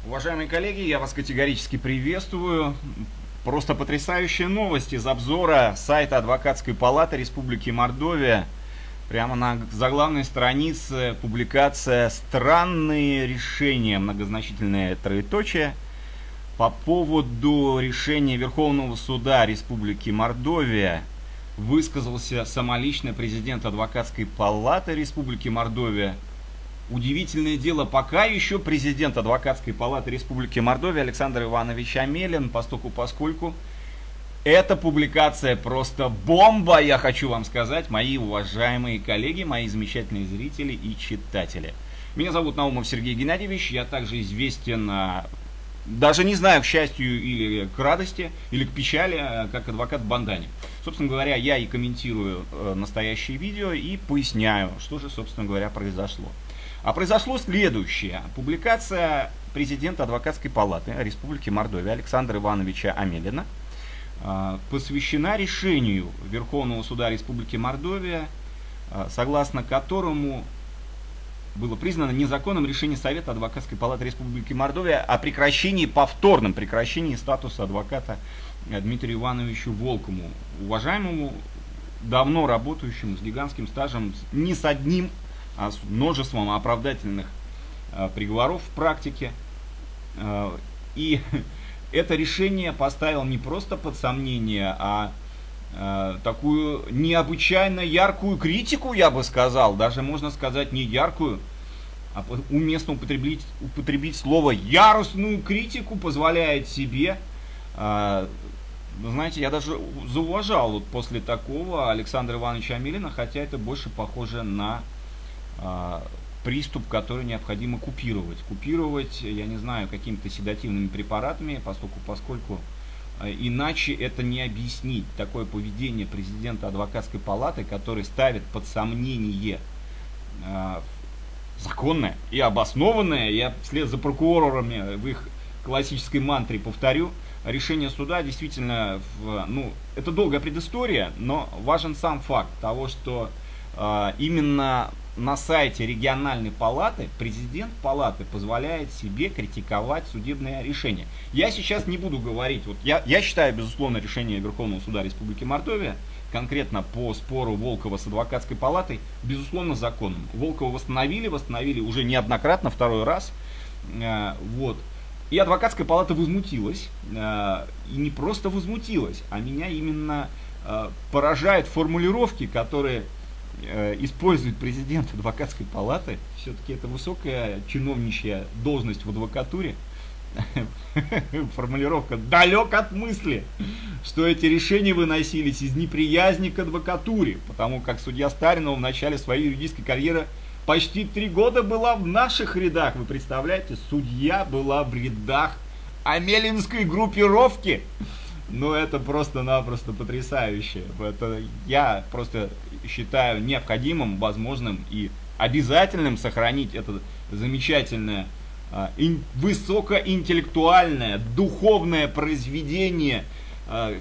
Уважаемые коллеги, я вас категорически приветствую. Просто потрясающая новость из обзора сайта Адвокатской палаты Республики Мордовия. Прямо на заглавной странице публикация «Странные решения», многозначительное троеточие, по поводу решения Верховного суда Республики Мордовия. Высказался самолично президент Адвокатской палаты Республики Мордовия. Удивительное дело, пока еще президент Адвокатской палаты Республики Мордовия Александр Иванович Амелин, поскольку эта публикация просто бомба, я хочу вам сказать, мои уважаемые коллеги, мои замечательные зрители и читатели. Меня зовут Наумов Сергей Геннадьевич, я также известен, даже не знаю, к счастью или к радости, или к печали, как адвокат в Бандане. Собственно говоря, я и комментирую настоящее видео и поясняю, что же, собственно говоря, произошло. А произошло следующее. Публикация президента Адвокатской палаты Республики Мордовия Александра Ивановича Амелина посвящена решению Верховного суда Республики Мордовия, согласно которому было признано незаконным решение Совета Адвокатской палаты Республики Мордовия о повторном прекращении статуса адвоката Дмитрию Ивановичу Волкову, уважаемому, давно работающему, с гигантским стажем, не с одним, а с множеством оправдательных приговоров в практике. И это решение поставило не просто под сомнение, а такую необычайно яркую критику, я бы сказал, даже можно сказать не яркую, а уместно употребить слово яростную критику позволяет себе. Знаете, я даже зауважал вот после такого Александра Ивановича Амелина, хотя это больше похоже на приступ, который необходимо купировать. Купировать, я не знаю, какими-то седативными препаратами, поскольку иначе это не объяснить. Такое поведение президента Адвокатской палаты, который ставит под сомнение законное и обоснованное, я вслед за прокурорами в их классической мантре повторю, решение суда действительно, это долгая предыстория, но важен сам факт того, что именно на сайте региональной палаты президент палаты позволяет себе критиковать судебное решение. Я сейчас не буду говорить, я считаю, безусловно, решение Верховного суда Республики Мордовия, конкретно по спору Волкова с Адвокатской палатой, безусловно, законным. Волкова восстановили уже неоднократно, второй раз. И Адвокатская палата возмутилась, и не просто возмутилась, а меня именно поражают формулировки, которые использует президент Адвокатской палаты. Все-таки это высокая чиновничья должность в адвокатуре. Формулировка далек от мысли, что эти решения выносились из неприязни к адвокатуре, потому как судья Старинова в начале своей юридической карьеры почти 3 года была в наших рядах. Вы представляете, судья была в рядах амелинской группировки. Ну, это просто-напросто потрясающе. Я просто считаю необходимым, возможным и обязательным сохранить это замечательное, высокоинтеллектуальное, духовное произведение,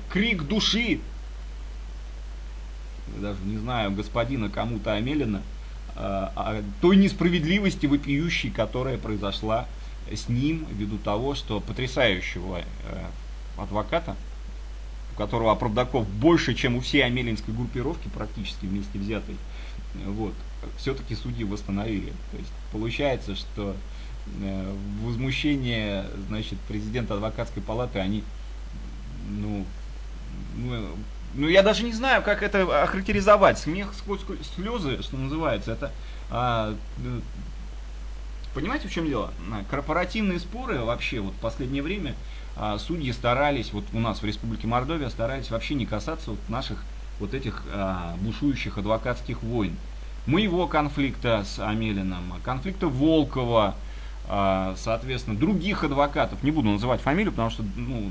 крик души, даже не знаю, господина кому-то Амелина, той несправедливости вопиющей, которая произошла с ним, ввиду того, что потрясающего адвоката, у которого оправдаков больше, чем у всей амелинской группировки, практически вместе взятой, все-таки судьи восстановили. То есть получается, что возмущение, президента Адвокатской палаты, они, я даже не знаю, как это охарактеризовать. Смех сквозь слезы, что называется. Это, понимаете, в чем дело? Корпоративные споры вообще в последнее время судьи старались, у нас в Республике Мордовия, старались вообще не касаться наших этих бушующих адвокатских войн. Моего конфликта с Амелиным, конфликта Волкова, соответственно, других адвокатов. Не буду называть фамилию, потому что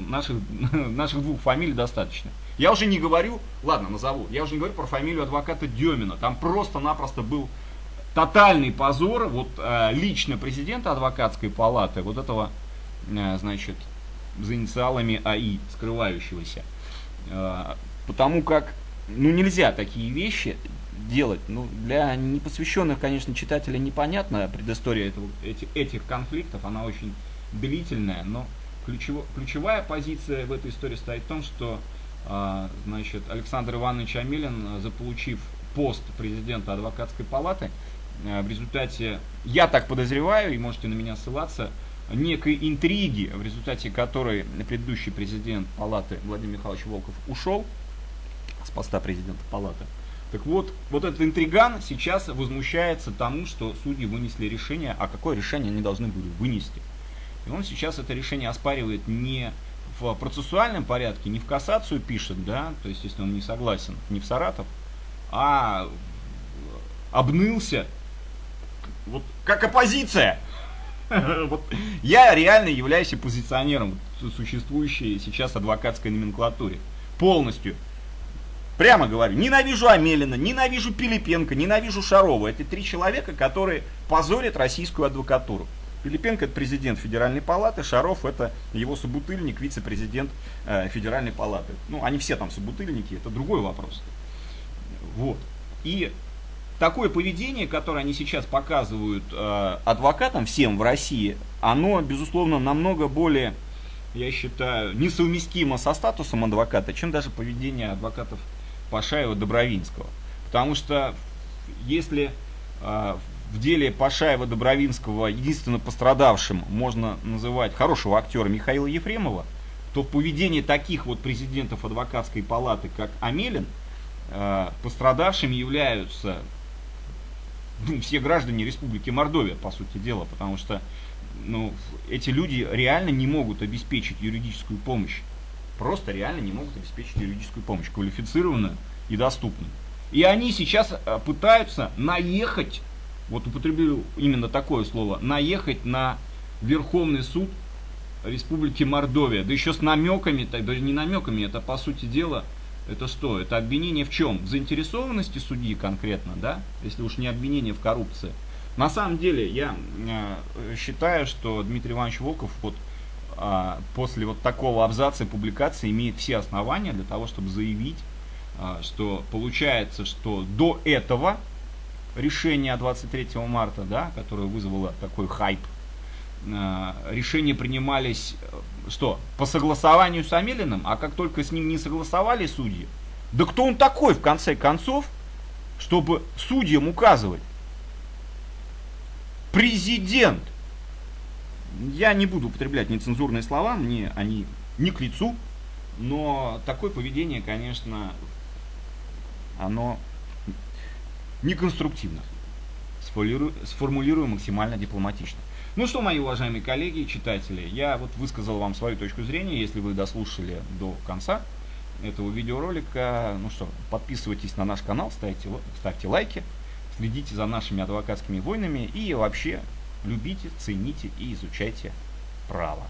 наших двух фамилий достаточно. Я уже не говорю, назову, я уже не говорю про фамилию адвоката Демина. Там просто-напросто был тотальный позор, лично президента Адвокатской палаты, этого, за инициалами АИ, скрывающегося. Потому как, нельзя такие вещи делать. Для непосвященных, конечно, читателей непонятна предыстория этих конфликтов, она очень длительная, но ключевая позиция в этой истории стоит в том, что значит, Александр Иванович Амелин, заполучив пост президента адвокатской палаты, в результате, я так подозреваю, и можете на меня ссылаться, некой интриги, в результате которой предыдущий президент палаты Владимир Михайлович Волков ушел с поста президента палаты. Так вот, вот этот интриган сейчас возмущается тому, что судьи вынесли решение, а какое решение они должны были вынести. И он сейчас это решение оспаривает не в процессуальном порядке, не в кассацию пишет, да, то есть если он не согласен, не в Саратов, а обнылся, вот как оппозиция. Вот. Я реально являюсь оппозиционером существующей сейчас адвокатской номенклатуре. Полностью. Прямо говорю, ненавижу Амелина, ненавижу Пилипенко, ненавижу Шарова. Это 3 человека, которые позорят российскую адвокатуру. Пилипенко — это президент Федеральной палаты, Шаров — это его собутыльник, вице-президент Федеральной палаты. Ну, они все там собутыльники, это другой вопрос. Вот. И такое поведение, которое они сейчас показывают адвокатам всем в России, оно, безусловно, намного более, я считаю, несовместимо со статусом адвоката, чем даже поведение адвокатов Пашаева-Добровинского. Потому что если в деле Пашаева-Добровинского единственно пострадавшим можно называть хорошего актера Михаила Ефремова, то в поведении таких вот президентов адвокатской палаты, как Амелин, пострадавшими являются все граждане Республики Мордовия, по сути дела, потому что эти люди реально не могут обеспечить юридическую помощь. Просто реально не могут обеспечить юридическую помощь, квалифицированную и доступную. И они сейчас пытаются наехать, вот употреблю именно такое слово, наехать на Верховный суд Республики Мордовия. Да еще с намеками, даже не намеками, это по сути дела, это что? Это обвинение в чем? В заинтересованности судьи конкретно, да? Если уж не обвинение в коррупции. На самом деле, я считаю, что Дмитрий Иванович Волков вот, после вот такого абзаца и публикации имеет все основания для того, чтобы заявить, что получается, что до этого решения 23 марта, да, которое вызвало такой хайп, решения принимались что? По согласованию с Амелиным, а как только с ним не согласовали судьи, да кто он такой в конце концов, чтобы судьям указывать? Президент! Я не буду употреблять нецензурные слова, мне они не к лицу, но такое поведение, конечно, оно неконструктивно. Сформулирую максимально дипломатично. Ну что, мои уважаемые коллеги и читатели, я вот высказал вам свою точку зрения. Если вы дослушали до конца этого видеоролика, ну что, подписывайтесь на наш канал, ставьте лайки, следите за нашими адвокатскими войнами и вообще любите, цените и изучайте право.